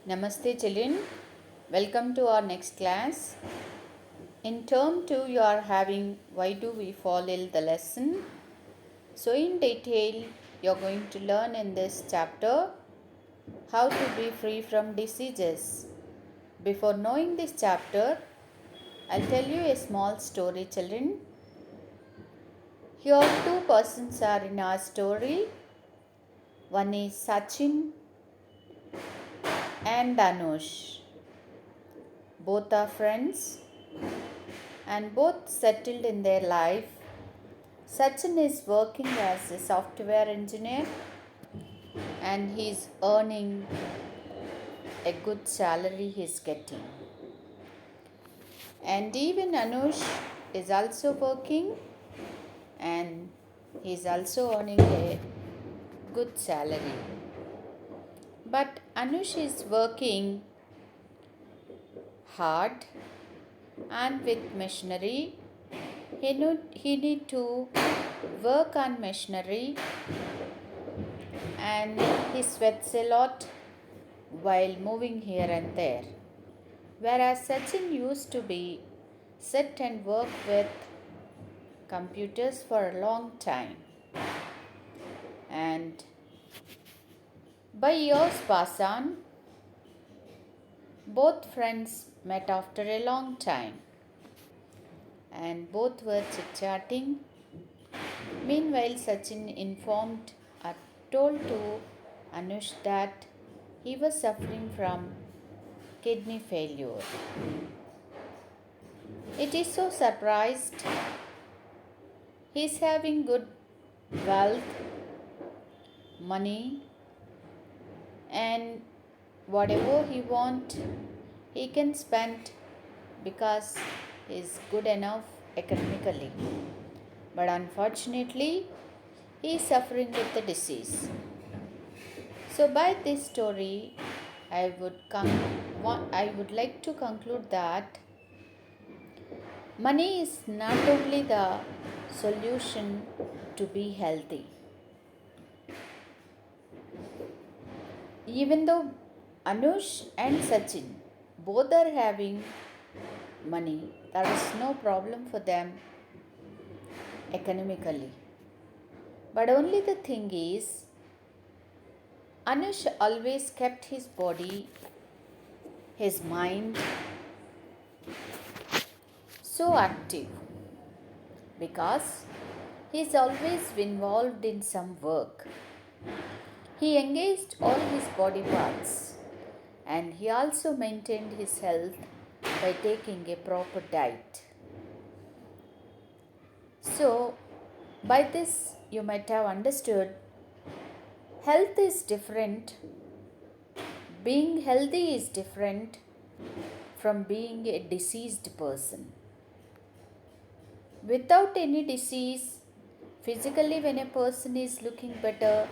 Namaste children, welcome to our next class. In term 2 you are having why do we fall ill the lesson. So in detail you are going to learn in this chapter how to be free from diseases. Before knowing this chapter, I'll tell you a small story children. Here two persons are in our story. One is Sachin and Danush. Both are friends and both settled in their life. Sachin is working as a software engineer and he is earning a good salary he is getting. And even Anush is also working and he is also earning a good salary. But Anush is working hard and with machinery. He need to work on machinery and he sweats a lot while moving here and there. Whereas Sachin used to be sit and work with computers for a long time. And by years pass on, both friends met after a long time and both were chit-chatting. Meanwhile, Sachin informed or told to Anush that he was suffering from kidney failure. It is so surprised. He is having good wealth, money, and whatever he want, he can spend because he is good enough academically. But unfortunately, he is suffering with the disease. So by this story, I would like to conclude that money is not only the solution to be healthy. Even though Anush and Sachin both are having money, there is no problem for them economically. But only the thing is, Anush always kept his body, his mind so active because he is always involved in some work. He engaged all his body parts and he also maintained his health by taking a proper diet. So, by this, you might have understood health is different. Being healthy is different from being a diseased person. Without any disease, physically, when a person is looking better,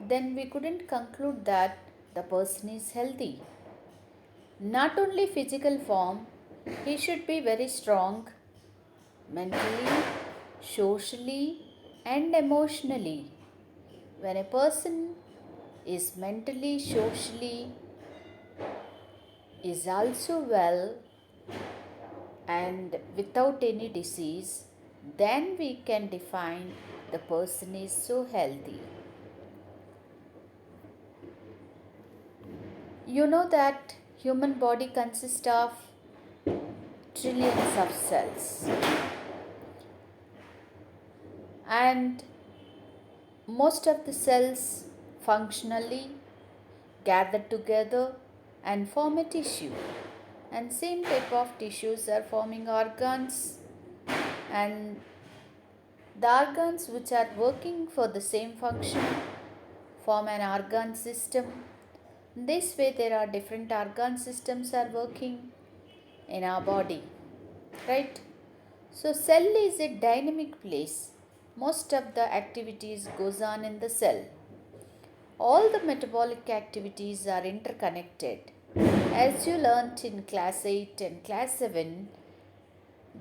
then we couldn't conclude that the person is healthy. Not only physical form, he should be very strong mentally, socially, and emotionally. When a person is mentally, socially, is also well and without any disease, then we can define the person is so healthy. You know that human body consists of trillions of cells and most of the cells functionally gather together and form a tissue, and same type of tissues are forming organs, and the organs which are working for the same function form an organ system. This way there are different organ systems are working in our body, right? So cell is a dynamic place. Most of the activities goes on in the cell. All the metabolic activities are interconnected. As you learnt in class 8 and class 7,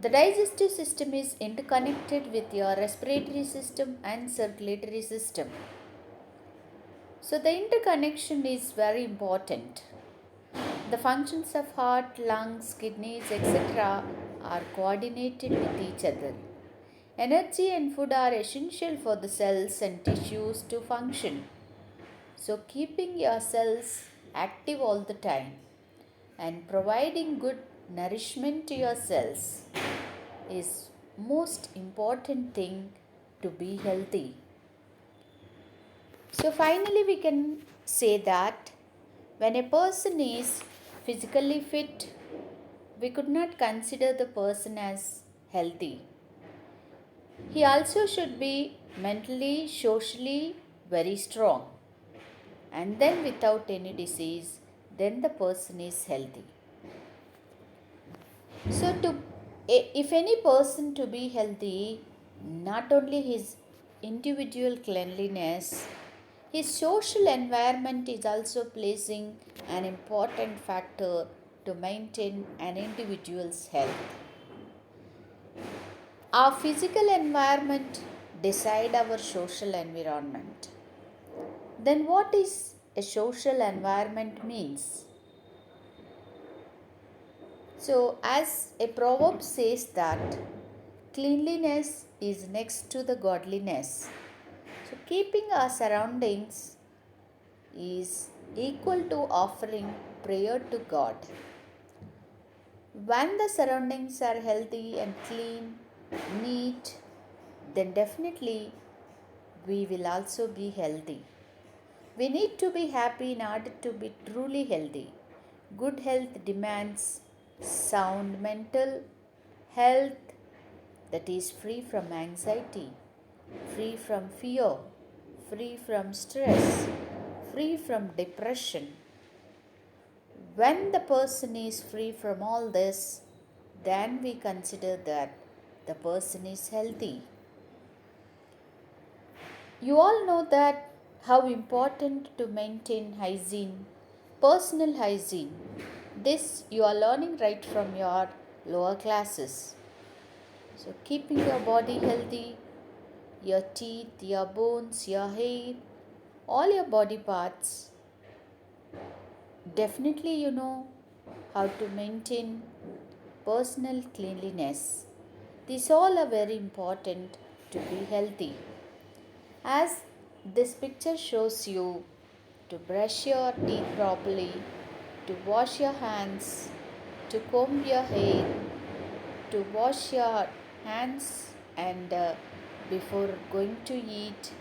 the digestive system is interconnected with your respiratory system and circulatory system. So the interconnection is very important. The functions of heart, lungs, kidneys, etc. are coordinated with each other. Energy and food are essential for the cells and tissues to function. So, keeping your cells active all the time and providing good nourishment to your cells is most important thing to be healthy. So finally we can say that when a person is physically fit, we could not consider the person as healthy. He also should be mentally, socially very strong, and then without any disease, then the person is healthy. So if any person to be healthy, not only his individual cleanliness, his social environment is also placing an important factor to maintain an individual's health. Our physical environment decide our social environment. Then what is a social environment means? So as a proverb says that cleanliness is next to the godliness. So keeping our surroundings is equal to offering prayer to God. When the surroundings are healthy and clean, neat, then definitely we will also be healthy. We need to be happy in order to be truly healthy. Good health demands sound mental health that is free from anxiety, free from fear, free from stress, free from depression. When the person is free from all this, then we consider that the person is healthy. You all know that how important to maintain hygiene, personal hygiene. This you are learning right from your lower classes. So keeping your body healthy, your teeth, your bones, your hair, all your body parts. Definitely you know how to maintain personal cleanliness. These all are very important to be healthy. As this picture shows you to brush your teeth properly, to wash your hands, to comb your hair, to wash your hands and before going to eat.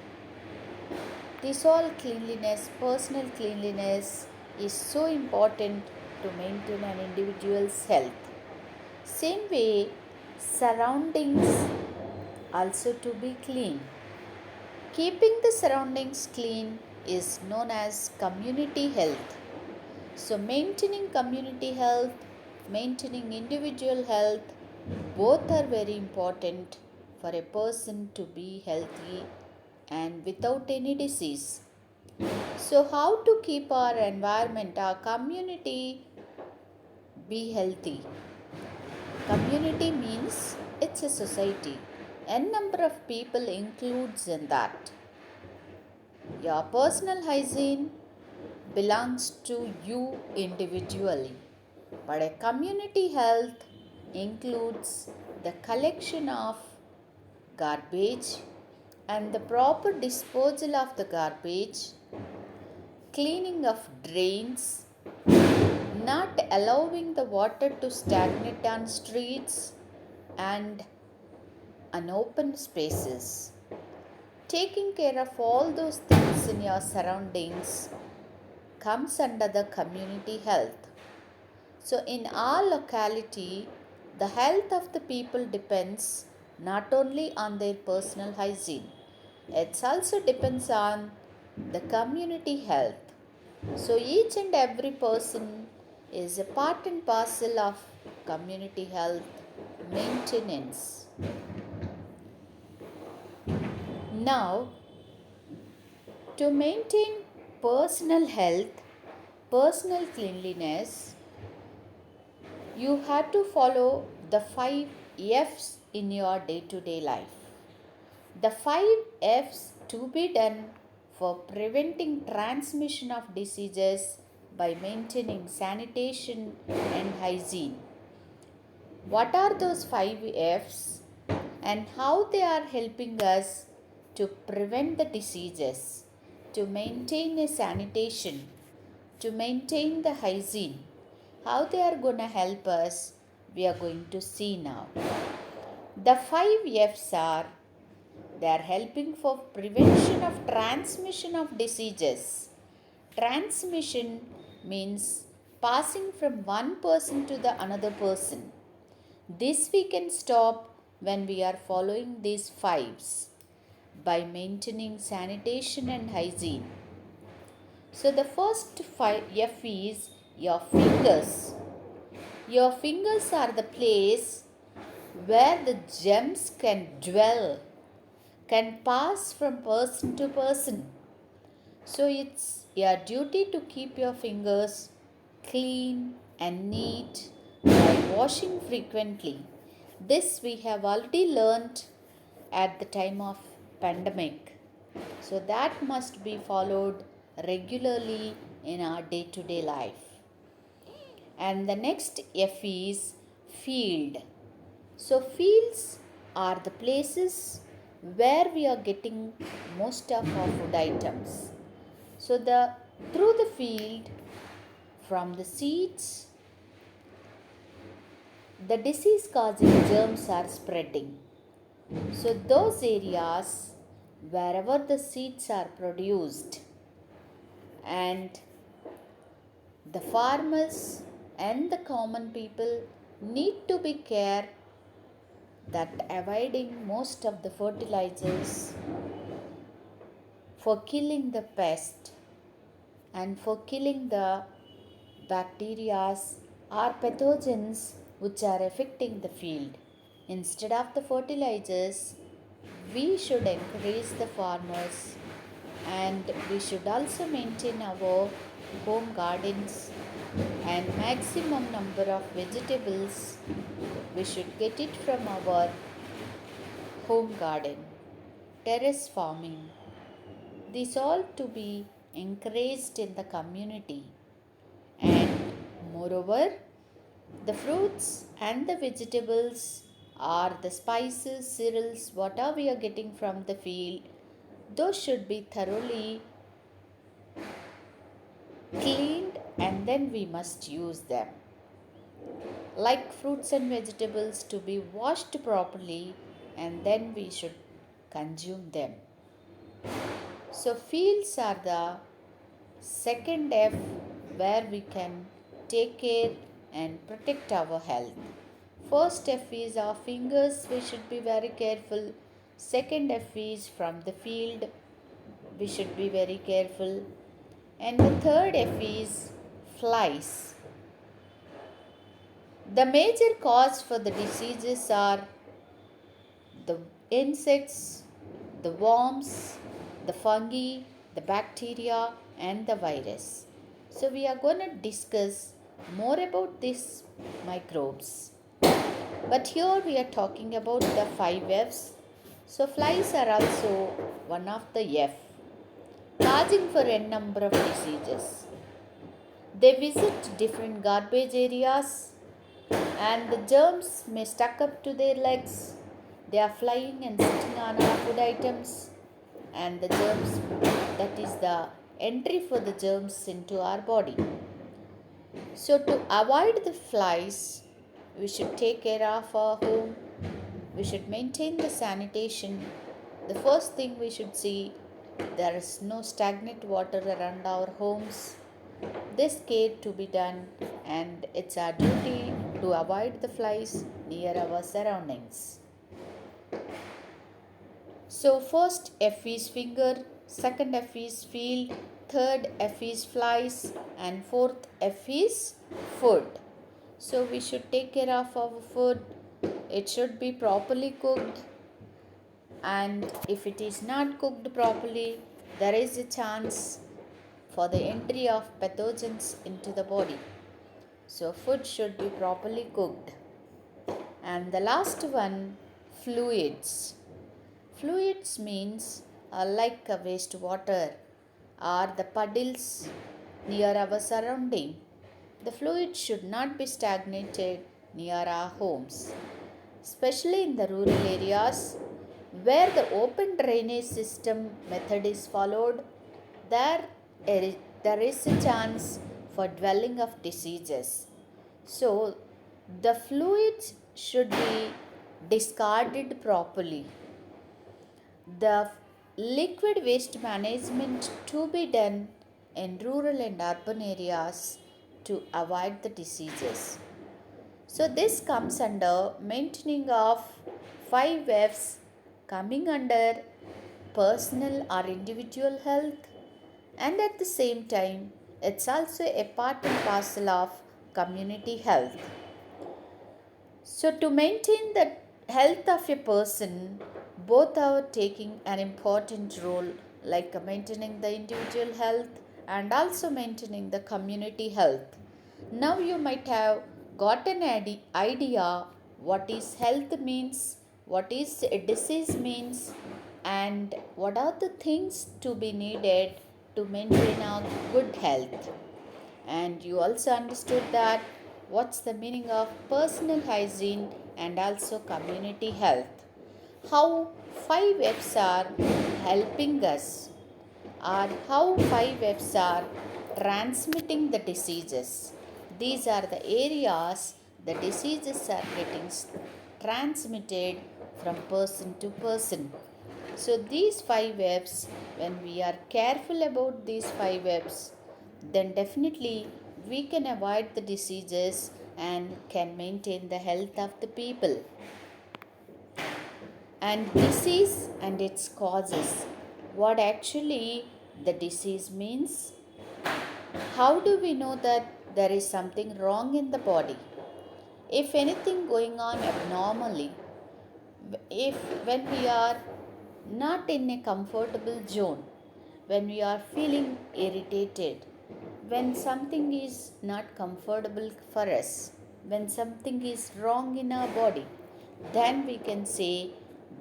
This all cleanliness, personal cleanliness is so important to maintain an individual's health. Same way, surroundings also to be clean. Keeping the surroundings clean is known as community health. So, maintaining community health, maintaining individual health, both are very important for a person to be healthy and without any disease. So, how to keep our environment, our community be healthy? Community means it's a society. N number of people includes in that. Your personal hygiene belongs to you individually, but a community health includes the collection of garbage and the proper disposal of the garbage, cleaning of drains, not allowing the water to stagnate on streets and unopened spaces. Taking care of all those things in your surroundings comes under the community health. So, in our locality, the health of the people depends not only on their personal hygiene, it also depends on the community health. So, each and every person is a part and parcel of community health maintenance. Now, to maintain personal health, personal cleanliness, you have to follow the 5 F's in your day to day life. The 5 F's to be done for preventing transmission of diseases by maintaining sanitation and hygiene. What are those 5 F's and how they are helping us to prevent the diseases, to maintain a sanitation, to maintain the hygiene? How they are going to help us, we are going to see now. The 5 F's are, they are helping for prevention of transmission of diseases. Transmission means passing from one person to the another person. This we can stop when we are following these 5's by maintaining sanitation and hygiene. So the first F is your fingers. Your fingers are the place where the germs can dwell, can pass from person to person. So it's your duty to keep your fingers clean and neat by washing frequently. This we have already learnt at the time of pandemic. So that must be followed regularly in our day-to-day life. And the next F is field. So fields are the places where we are getting most of our food items. So through the field, from the seeds, the disease causing germs are spreading. So those areas wherever the seeds are produced, and the farmers and the common people need to be care that avoiding most of the fertilizers for killing the pest and for killing the bacteria or pathogens which are affecting the field. Instead of the fertilizers, we should encourage the farmers, and we should also maintain our home gardens, and maximum number of vegetables we should get it from our home garden, terrace farming. These all to be encouraged in the community. And moreover, the fruits and the vegetables or the spices, cereals, whatever we are getting from the field, those should be thoroughly cleaned and then we must use them. Like fruits and vegetables to be washed properly and then we should consume them. So fields are the second F where we can take care and protect our health. First F is our fingers, we should be very careful. Second F is from the field, we should be very careful. And the third F is flies. The major cause for the diseases are the insects, the worms, the fungi, the bacteria, and the virus. So we are going to discuss more about these microbes. But here we are talking about the 5 F's. So flies are also one of the F, causing for n number of diseases. They visit different garbage areas and the germs may stuck up to their legs. They are flying and sitting on our food items, and the germs, that is the entry for the germs into our body. So to avoid the flies, we should take care of our home. We should maintain the sanitation. The first thing we should see, there is no stagnant water around our homes. This care to be done, and it's our duty to avoid the flies near our surroundings. So first F is finger, second F is field, third F is flies, and fourth F is food. So we should take care of our food. It should be properly cooked, and if it is not cooked properly, there is a chance for the entry of pathogens into the body. So food should be properly cooked. And the last one, fluids. Fluids means like wastewater or the puddles near our surrounding. The fluid should not be stagnated near our homes, especially in the rural areas where the open drainage system method is followed. There, there is a chance for dwelling of diseases. So, the fluids should be discarded properly. The liquid waste management to be done in rural and urban areas to avoid the diseases. So this comes under maintaining of 5 F's, coming under personal or individual health, and at the same time it's also a part and parcel of community health. So, to maintain the health of a person, both are taking an important role, like maintaining the individual health and also maintaining the community health. Now, you might have got an idea what is health means, what is a disease means, and what are the things to be needed to maintain a good health. And you also understood that what's the meaning of personal hygiene and also community health. How 5 F's are helping us, or how 5 F's are transmitting the diseases. These are the areas the diseases are getting transmitted from person to person. So, these 5 F's, when we are careful about these 5 F's, then definitely we can avoid the diseases and can maintain the health of the people. And disease and its causes. What actually the disease means? How do we know that there is something wrong in the body? If anything going on abnormally, if when we are not in a comfortable zone, when we are feeling irritated, when something is not comfortable for us, when something is wrong in our body, then we can say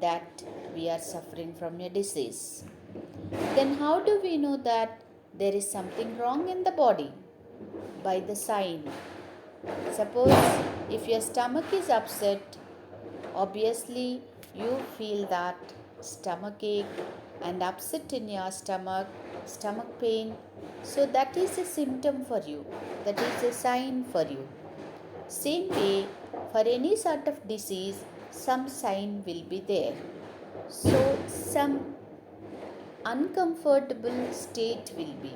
that we are suffering from a disease. Then how do we know that there is something wrong in the body? By the sign. Suppose if your stomach is upset, obviously you feel that stomach ache and upset in your stomach pain. So that is a symptom for you, that is a sign for you. Same way, for any sort of disease, some sign will be there. So some uncomfortable state will be.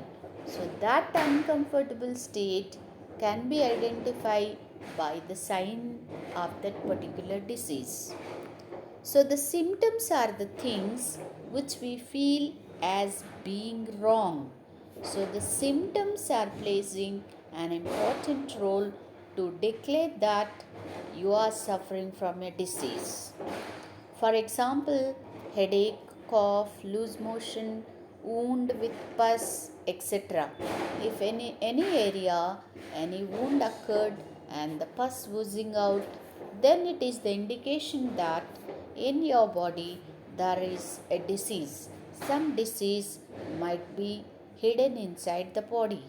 So that uncomfortable state can be identified by the sign of that particular disease. So the symptoms are the things which we feel as being wrong. So the symptoms are playing an important role to declare that you are suffering from a disease. For example, headache, cough, loose motion, wound with pus, etc. If any area, any wound occurred and the pus oozing out, then it is the indication that in your body there is a disease. Some disease might be hidden inside the body,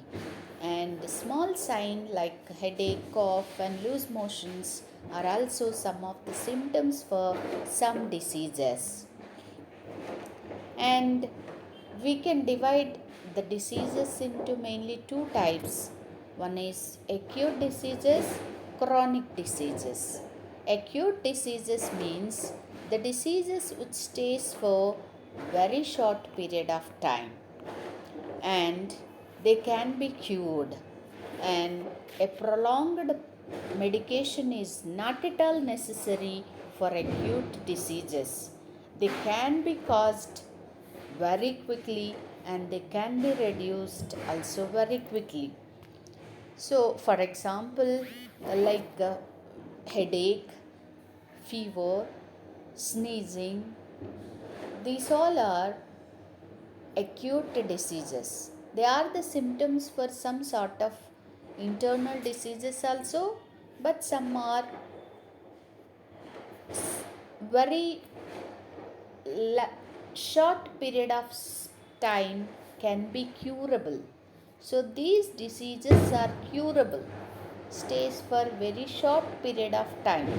and small signs like headache, cough, and loose motions are also some of the symptoms for some diseases. And we can divide the diseases into mainly two types. One is acute diseases, chronic diseases. Acute diseases means the diseases which stays for very short period of time and they can be cured, and a prolonged medication is not at all necessary for acute diseases. They can be caused very quickly and they can be reduced also very quickly. So for example, like headache, fever, sneezing, these all are acute diseases. They are the symptoms for some sort of internal diseases also, but some are very short period of time can be curable. So these diseases are curable, stays for very short period of time,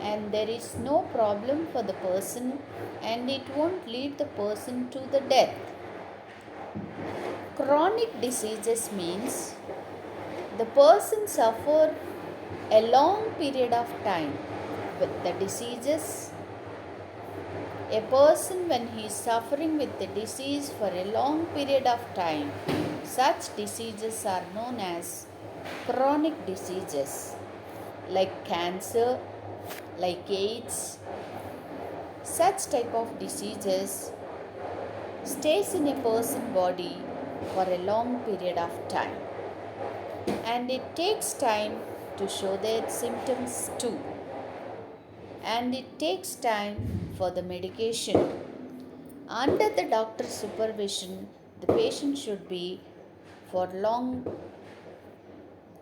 and there is no problem for the person, and it won't lead the person to the death. Chronic diseases means the person suffer a long period of time with the diseases. A person, when he is suffering with the disease for a long period of time, such diseases are known as chronic diseases, like cancer, like AIDS. Such type of diseases stays in a person's body for a long period of time, and it takes time to show their symptoms too, and it takes time for the medication. Under the doctor's supervision, the patient should be for long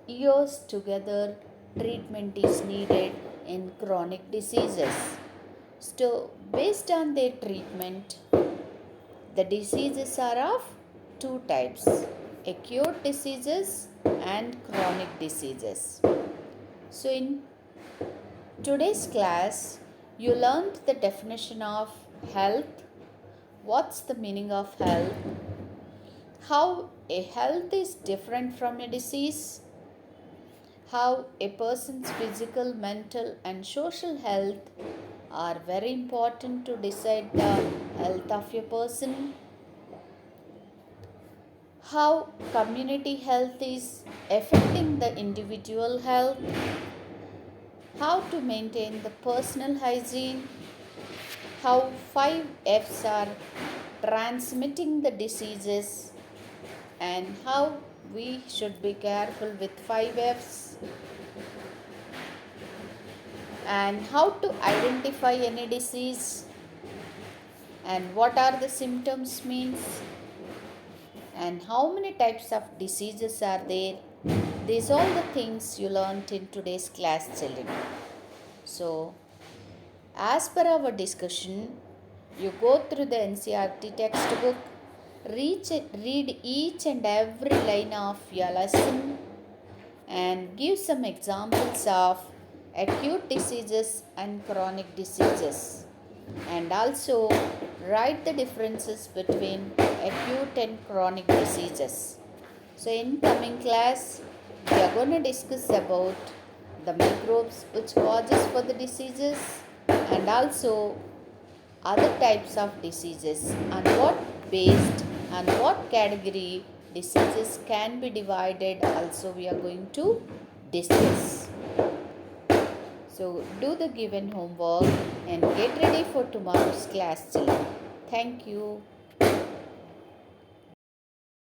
years together. Treatment is needed in chronic diseases. So, based on their treatment, the diseases are of two types: acute diseases and chronic diseases. So, in today's class, you learned the definition of health. What's the meaning of health? How a health is different from a disease? How a person's physical, mental, and social health are very important to decide the health of a person? How community health is affecting the individual health? How to maintain the personal hygiene? How 5 F's are transmitting the diseases, and how we should be careful with 5 F's, and how to identify any disease, and what are the symptoms means, and how many types of diseases are there. These are all the things you learned in today's class, children. So, as per our discussion, you go through the NCERT textbook, read each and every line of your lesson, and give some examples of acute diseases and chronic diseases, and also write the differences between acute and chronic diseases. So in coming class, we are going to discuss about the microbes which causes for the diseases, and also other types of diseases, and what based and what category diseases can be divided, also we are going to discuss. So do the given homework and get ready for tomorrow's class, children. Thank you.